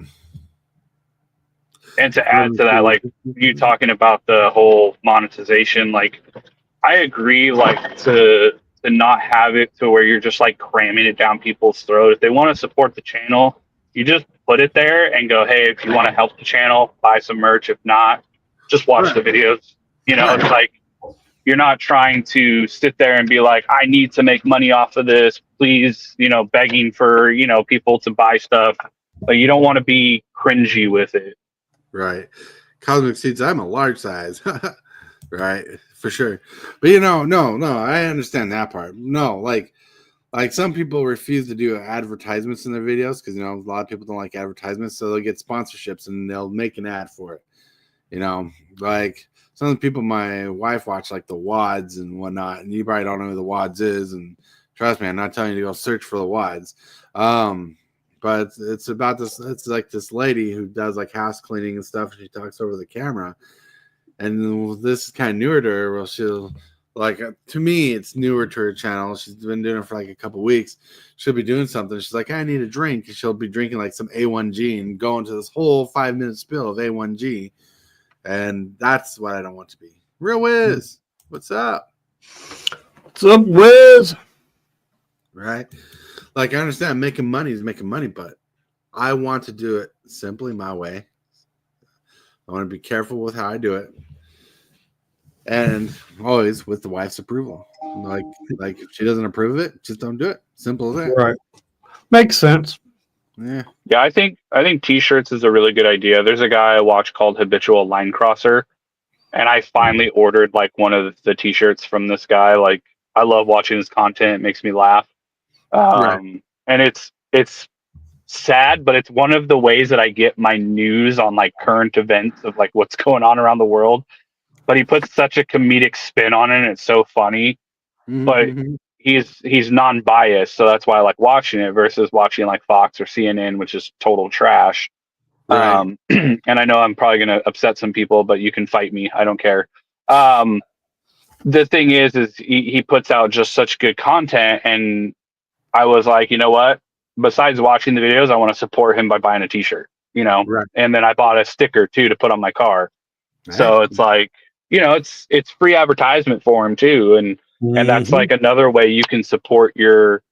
And to add to that, like you talking about the whole monetization, like I agree, like to not have it to where you're just like cramming it down people's throat. If they want to support the channel, you just put it there and go, hey, if you want to help the channel, buy some merch. If not, just watch the videos. It's like you're not trying to sit there and be like, I need to make money off of this, please, begging for, people to buy stuff. But you don't want to be cringy with it. Right. Cosmic Seeds, I'm a large size. Right. For sure. But no, I understand that part. No, like some people refuse to do advertisements in their videos because a lot of people don't like advertisements, so they'll get sponsorships and they'll make an ad for it. Like some of the people my wife watch, like the WODs and whatnot, and you probably don't know who the WODs is, and trust me, I'm not telling you to go search for the WODs. But it's about this. It's like this lady who does like house cleaning and stuff. And she talks over the camera, and this is kind of newer to her. Well, she'll to me, it's newer to her channel. She's been doing it for like a couple weeks. She'll be doing something. She's like, I need a drink. And she'll be drinking like some A1G and go into this whole 5-minute spill of A1G. And that's what I don't want to be. Real Wiz, what's up? What's up, Wiz? Right? Like, I understand making money is making money, but I want to do it simply my way. I want to be careful with how I do it. And always with the wife's approval. Like if she doesn't approve of it, just don't do it. Simple as that. Right. Makes sense. Yeah. Yeah, I think t-shirts is a really good idea. There's a guy I watch called Habitual Line Crosser, and I finally ordered like one of the t-shirts from this guy. Like I love watching his content. It makes me laugh. And it's sad, but it's one of the ways that I get my news on like current events of like what's going on around the world. But he puts such a comedic spin on it, and it's so funny. Mm-hmm. But he's non-biased, so that's why I like watching it versus watching like Fox or CNN, which is total trash. Right. And I know I'm probably gonna upset some people, but you can fight me. I don't care. The thing is he puts out just such good content, and I was like, you know what? Besides watching the videos, I want to support him by buying a t-shirt, Right. and then I bought a sticker too to put on my car. So it's like, it's free advertisement for him too. And that's like another way you can support your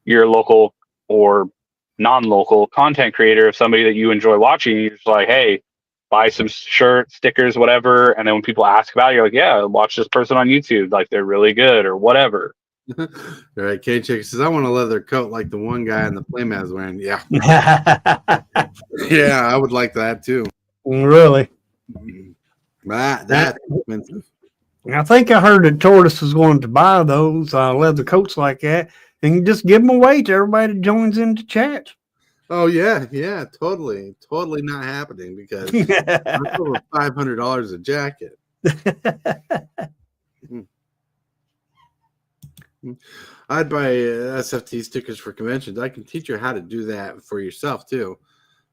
local or non-local content creator, somebody that you enjoy watching. You're just like, hey, buy some shirts, stickers, whatever. And then when people ask about it, you're like, yeah, watch this person on YouTube. Like they're really good or whatever. All right, K Chick says, I want a leather coat like the one guy in the playmat is wearing. Yeah. Yeah, I would like that too. Really? That's expensive. I think I heard that Tortoise was going to buy those leather coats like that and just give them away to everybody that joins into chat. Oh yeah, yeah, totally not happening because that's over $500 a jacket. I'd buy SFT stickers for conventions. I can teach you how to do that for yourself too.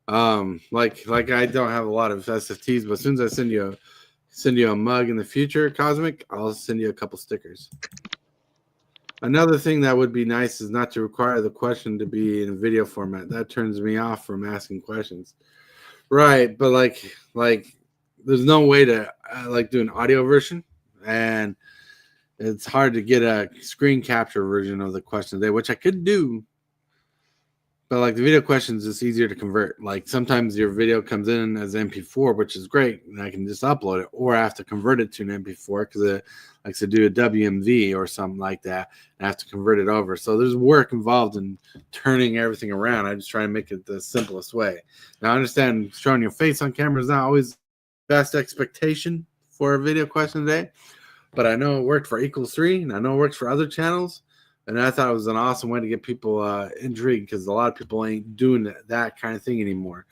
Like I don't have a lot of SFTs, but as soon as I send you a mug in the future, Cosmic, I'll send you a couple stickers. Another thing that would be nice is not to require the question to be in video format. That turns me off from asking questions. Right, but like there's no way to like do an audio version, and it's hard to get a screen capture version of the question today, which I could do. But like the video questions, it's easier to convert. Like sometimes your video comes in as MP4, which is great, and I can just upload it, or I have to convert it to an MP4 because it likes to do a WMV or something like that, and I have to convert it over. So there's work involved in turning everything around. I just try to make it the simplest way. Now I understand showing your face on camera is not always the best expectation for a video question today, but I know it worked for Equals 3, and I know it works for other channels. And I thought it was an awesome way to get people intrigued because a lot of people ain't doing that kind of thing anymore.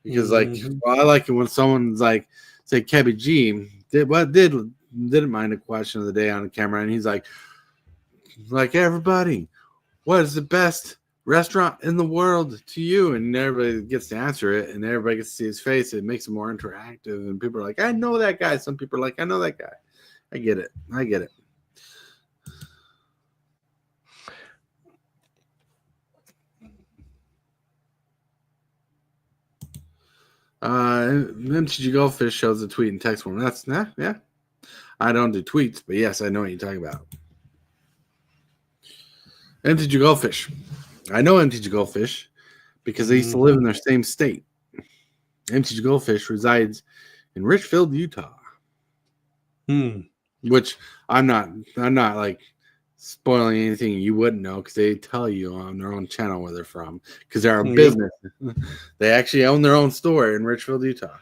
Because like, well, I like it when someone's like, say, Kebby G didn't mind a question of the day on the camera, and he's like everybody, what is the best restaurant in the world to you? And everybody gets to answer it, and everybody gets to see his face. It makes it more interactive, and people are like, I know that guy. Some people are like, I know that guy. I get it. MTG Goldfish shows the tweet in text form. That's yeah. I don't do tweets, but yes, I know what you're talking about. MTG Goldfish. I know MTG Goldfish because they used to live in their same state. MTG Goldfish resides in Richfield, Utah. Which I'm not like spoiling anything you wouldn't know because they tell you on their own channel where they're from because they're a business. They actually own their own store in Richfield, Utah.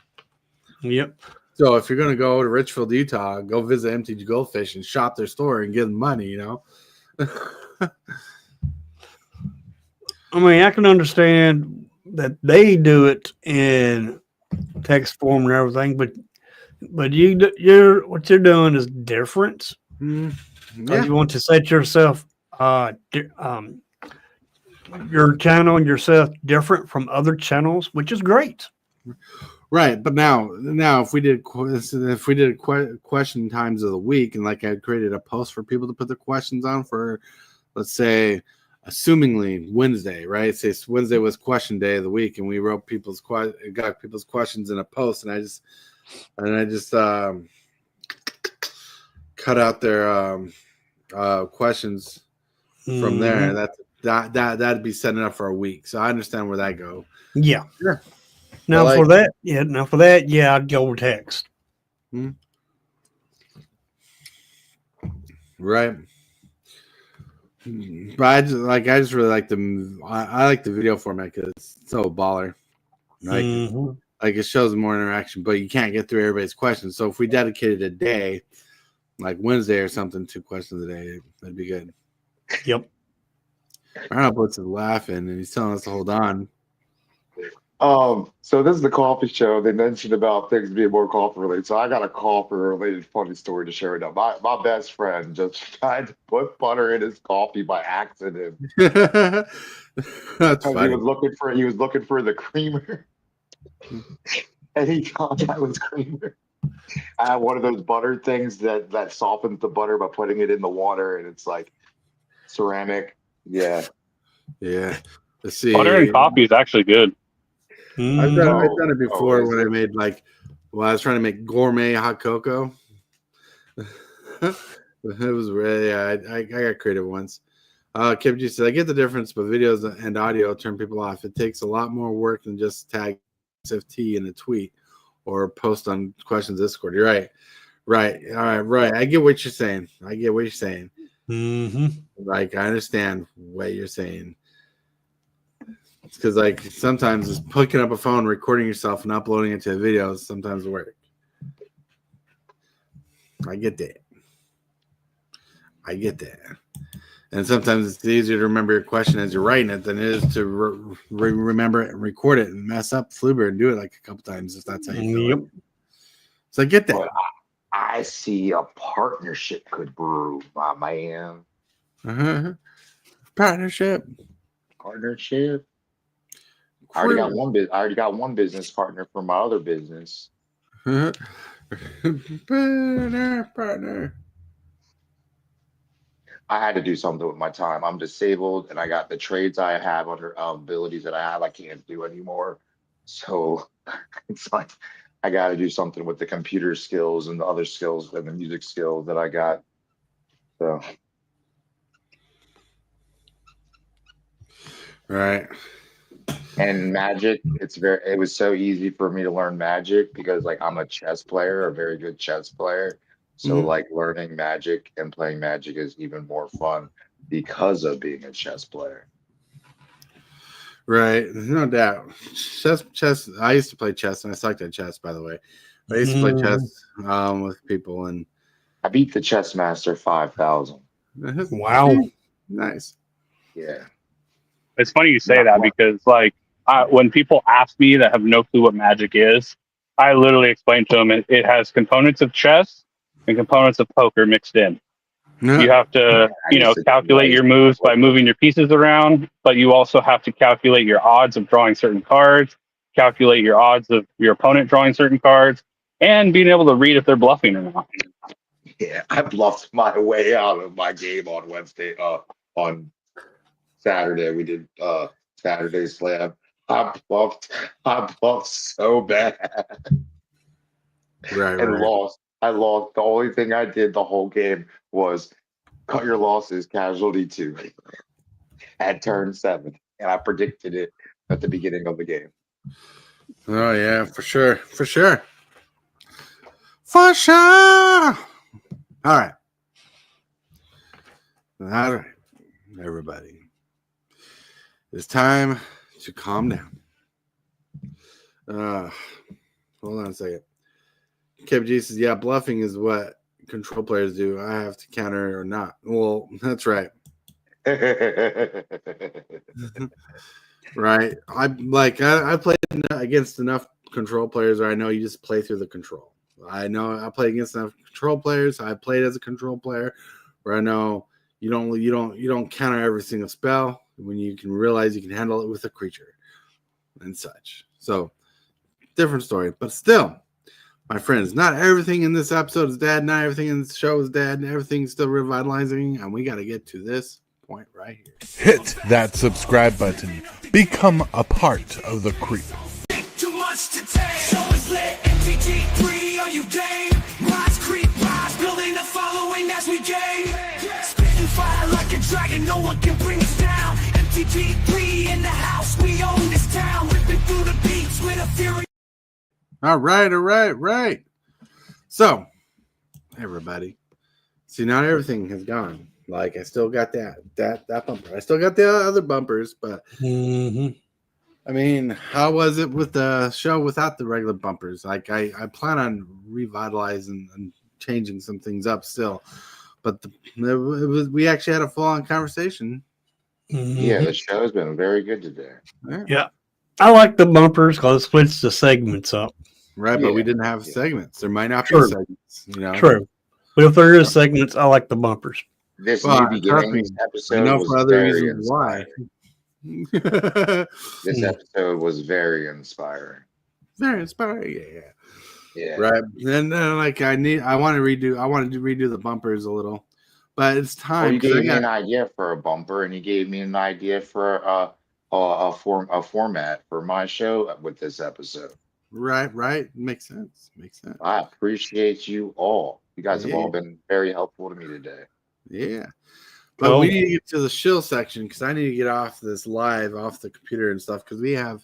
Yep. So if you're going to go to Richfield, Utah, go visit MTG Goldfish and shop their store and give them money, you know. I mean, I can understand that they do it in text form and everything, but you're what you're doing is different. Yeah. You want to set yourself, your channel and yourself different from other channels, which is great. Right, but now if we did question times of the week, and like I created a post for people to put their questions on for, let's say, assumingly Wednesday, right? Say Wednesday was question day of the week, and we got people's questions in a post, and I just cut out their questions from there. That'd be setting up for a week. So I understand where that go. Yeah. Sure. Now for that, I'd go with text. Right. But I just really like I like the video format because it's so baller. Like it shows more interaction, but you can't get through everybody's questions. So if we dedicated a day, like Wednesday or something, 2 questions a day, that'd be good. Yep. Arnold's laughing and he's telling us to hold on. So this is the coffee show. They mentioned about things being more coffee related. So I got a coffee related funny story to share now. My best friend just tried to put butter in his coffee by accident. That's funny. He was looking for the creamer. And he thought that was creamer. I have one of those butter things that softens the butter by putting it in the water, and it's like ceramic. Yeah. Let's see. Butter and coffee is actually good. I've done it before when I made I was trying to make gourmet hot cocoa. It was really I got creative once. Kim G said, I get the difference, but videos and audio turn people off. It takes a lot more work than just tag SFT in a tweet or post on questions Discord. You're right. Right. All right. Right. I get what you're saying. Mm-hmm. Like, I understand what you're saying. It's because, like, sometimes just picking up a phone, recording yourself, and uploading it to a video sometimes work. I get that. And sometimes it's easier to remember your question as you're writing it than it is to remember it and record it and mess up Fluber and do it like a couple times if that's how you feel. Yep. Like. So I get that. But I see a partnership could brew, my man. Uh-huh. Partnership. Partnership. I already got one business partner for my other business. Partner. I had to do something with my time. I'm disabled, and I got the trades I have under abilities that I have I can't do anymore. So it's like I got to do something with the computer skills and the other skills and the music skills that I got. So Right. and magic, it was so easy for me to learn magic because like I'm a chess player, a very good chess player. So Mhm. like learning magic and playing magic is even more fun because of being a chess player. Right. No doubt. Chess. I used to play chess, and I sucked at chess, by the way. But I used to play chess with people, and I beat the chess master 5,000. Wow. Nice. Yeah. It's funny you say Not that one. because, like, when people ask me that have no clue what magic is, I literally explain to them it has components of chess and components of poker mixed in. You have to, calculate your moves by moving your pieces around, but you also have to calculate your odds of drawing certain cards, calculate your odds of your opponent drawing certain cards, and being able to read if they're bluffing or not. Yeah, I bluffed my way out of my game on Wednesday. On Saturday we did Saturday Slam. I bluffed so bad Right. and Right. lost. I lost. The only thing I did the whole game was cut your losses, casualty 2 at turn 7, and I predicted it at the beginning of the game. Oh yeah, for sure. For sure. For sure. All right. All right, everybody. It's time to calm down. Hold on a second. Kev G says, yeah, bluffing is what control players do. I have to counter or not. Well, that's right. Right. I played against enough control players where I know you just play through the control. I know I play against enough control players. I played as a control player where I know you don't counter every single spell when you can realize you can handle it with a creature and such. So different story, but still, my friends, not everything in this episode is dead. Not everything in this show is dead. Everything's still revitalizing, and we got to get to this point right here. Hit that subscribe button. Become a part of the creep. Too much to take. Show is lit. MTG3, are you game? Rise, creep, rise. Building a following as we gain. Spitting fire like a dragon. No one can bring us down. MTG3 in the house. We own this town. Ripping through the beats with a fury. All right. So, everybody, see, not everything has gone. Like, I still got that bumper. I still got the other bumpers, but I mean, how was it with the show without the regular bumpers? Like, I plan on revitalizing and changing some things up still, but we actually had a full-on conversation. Yeah, the show's been very good today. Yeah. I like the bumpers because it splits the segments up. Right, but we Yeah. didn't have segments. There might not be True. segments, True. But if there is segments, I like the bumpers. This Well, new trust me, beginnings I episode know was for other very reasons why. inspiring. This episode was very inspiring. Very inspiring, yeah. Yeah. Right, and then I want to redo the bumpers a little, but it's Well, time you because gave me an idea for a bumper, and you gave me an idea for a format for my show with this episode. right makes sense. I appreciate you all. You guys have Yeah. all been very helpful to me today. Yeah, but we need to get to the shill section because I need to get off this live off the computer and stuff because we have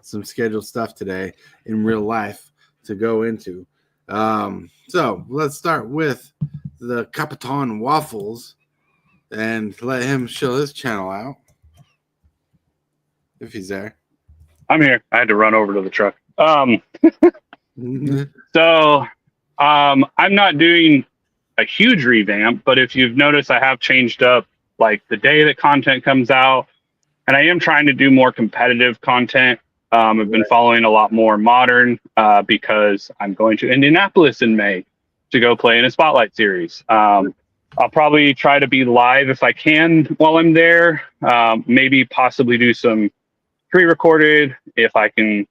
some scheduled stuff today in real life to go into. So let's start with the Capitan Waffles and let him show his channel out if he's there. I'm here. I had to run over to the truck. So I'm not doing a huge revamp, but if you've noticed, I have changed up like the day that content comes out, and I am trying to do more competitive content. I've been following a lot more modern because I'm going to Indianapolis in May to go play in a Spotlight series. I'll probably try to be live if I can while I'm there. Maybe possibly do some pre-recorded if I can,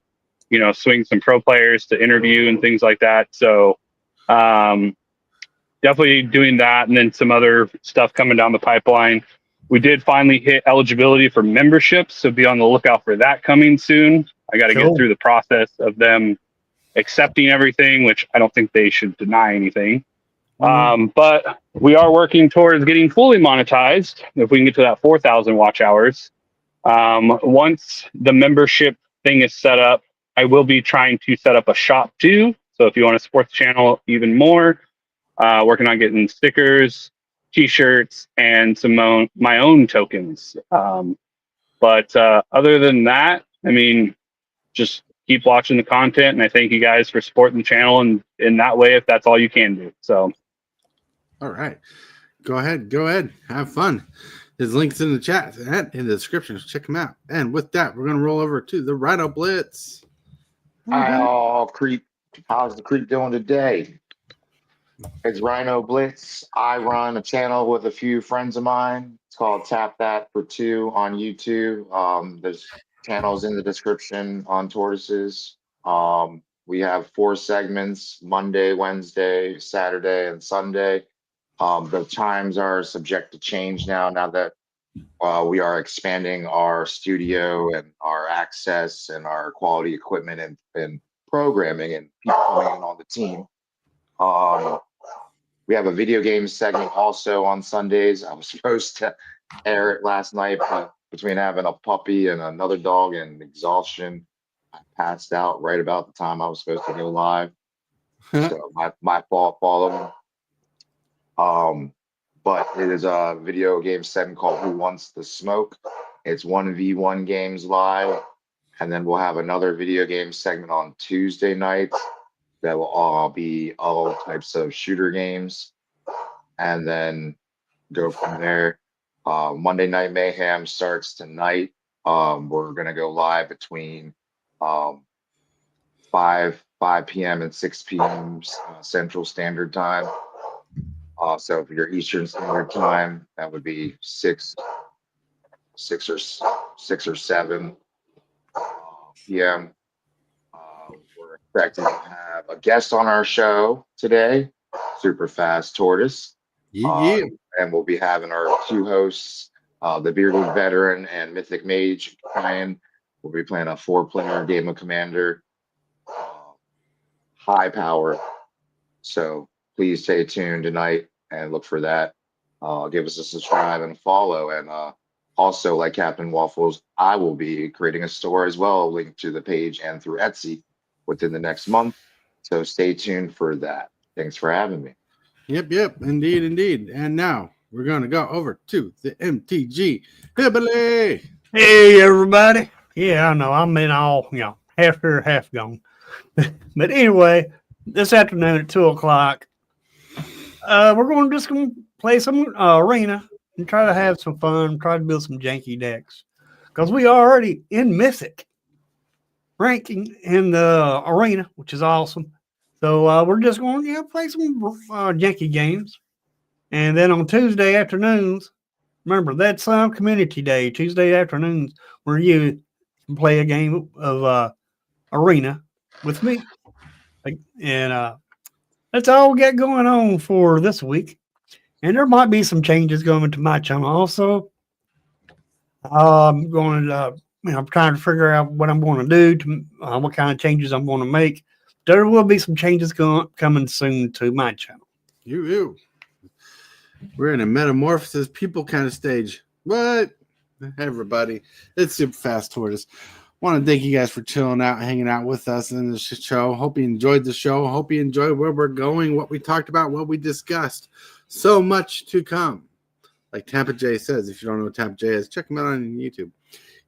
swing some pro players to interview and things like that. So definitely doing that, and then some other stuff coming down the pipeline. We did finally hit eligibility for memberships, so be on the lookout for that coming soon. I got to get through the process of them accepting everything, which I don't think they should deny anything. But we are working towards getting fully monetized. If we can get to that 4,000 watch hours. Once the membership thing is set up, I will be trying to set up a shop too. So if you want to support the channel even more, working on getting stickers, t-shirts, and some my own tokens. But other than that, I mean, just keep watching the content, and I thank you guys for supporting the channel and in that way, if that's all you can do. So, all right, go ahead, have fun. His link's in the chat and in the description. Check him out. And with that, we're gonna roll over to the Rhino Blitz. Hi, Creep. How's the Creep doing today? It's Rhino Blitz. I run a channel with a few friends of mine. It's called Tap That for Two on YouTube. There's channels in the description on Tortoises. We have 4 segments: Monday, Wednesday, Saturday, and Sunday. The times are subject to change now that we are expanding our studio and our access and our quality equipment and programming and people coming in on the team. We have a video game segment also on Sundays. I was supposed to air it last night, but between having a puppy and another dog and exhaustion, I passed out right about the time I was supposed to go live. So my fault following. But it is a video game segment called Who Wants the Smoke? It's 1v1 games live. And then we'll have another video game segment on Tuesday nights that will all be all types of shooter games. And then go from there. Monday Night Mayhem starts tonight. We're going to go live between 5 p.m. and 6 p.m. Central Standard Time. So if you're Eastern Standard Time, that would be 6 or 7 p.m. We're expecting to have a guest on our show today, Super Fast Tortoise. And we'll be having our 2 hosts, the Bearded Veteran and Mythic Mage Brian. We'll be playing a 4-player game of Commander, high power. So please stay tuned tonight and look for that. Give us a subscribe and follow. And also, like Captain Waffles, I will be creating a store as well, linked to the page and through Etsy within the next month. So stay tuned for that. Thanks for having me. Yep. Indeed. And now we're going to go over to the MTG Hibbley. Hey, everybody. Yeah, I know. I'm in all, half here, half gone. But anyway, this afternoon at 2 o'clock, we're just going to play some arena and try to have some fun, try to build some janky decks. Because we are already in Mythic ranking in the arena, which is awesome. So we're just going to play some janky games. And then on Tuesday afternoons, remember, that's Community Day, Tuesday afternoons, where you can play a game of arena with me. And that's all we got going on for this week. And there might be some changes going to my channel also. I'm going to, I'm trying to figure out what I'm going to do, what kind of changes I'm going to make. There will be some changes coming soon to my channel. We're in a metamorphosis people kind of stage. What? Hey, everybody. It's Super Fast Tortoise. Want to thank you guys for chilling out, hanging out with us in the show. Hope you enjoyed the show. Hope you enjoyed where we're going, what we talked about, what we discussed. So much to come. Like Tampa J says, if you don't know what Tampa J is, check him out on YouTube.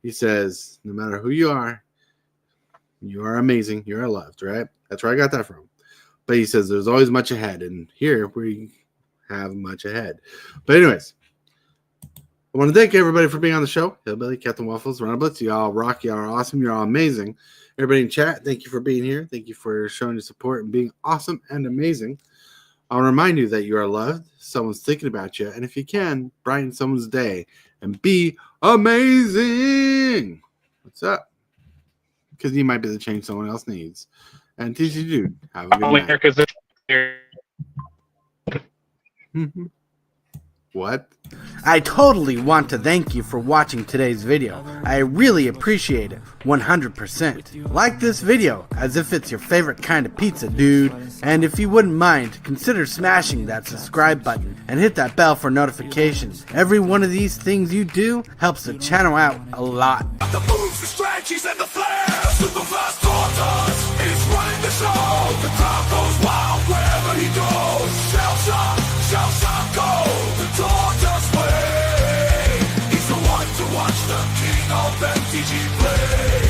He says, no matter who you are amazing. You're loved, right? That's where I got that from. But he says there's always much ahead. And here we have much ahead. But anyways, I want to thank everybody for being on the show. Hillbilly, Captain Waffles, Ron Blitz. Y'all rock. Y'all are awesome. You're all amazing. Everybody in chat, thank you for being here. Thank you for showing your support and being awesome and amazing. I'll remind you that you are loved. Someone's thinking about you. And if you can, brighten someone's day and be amazing. What's up? Because you might be the change someone else needs. And TC Dude, have a good Only night. here because they're What? I totally want to thank you for watching today's video. I really appreciate it, 100%. Like this video as if it's your favorite kind of pizza, dude. And if you wouldn't mind, consider smashing that subscribe button and hit that bell for notifications. Every one of these things you do helps the channel out a lot. The moves, the strategies, and the flair. Super fast Tortoise is running the show. The crowd goes wild wherever he goes. Shell shock, go. The Tortoise way. He's the one to watch, the king of MTG play.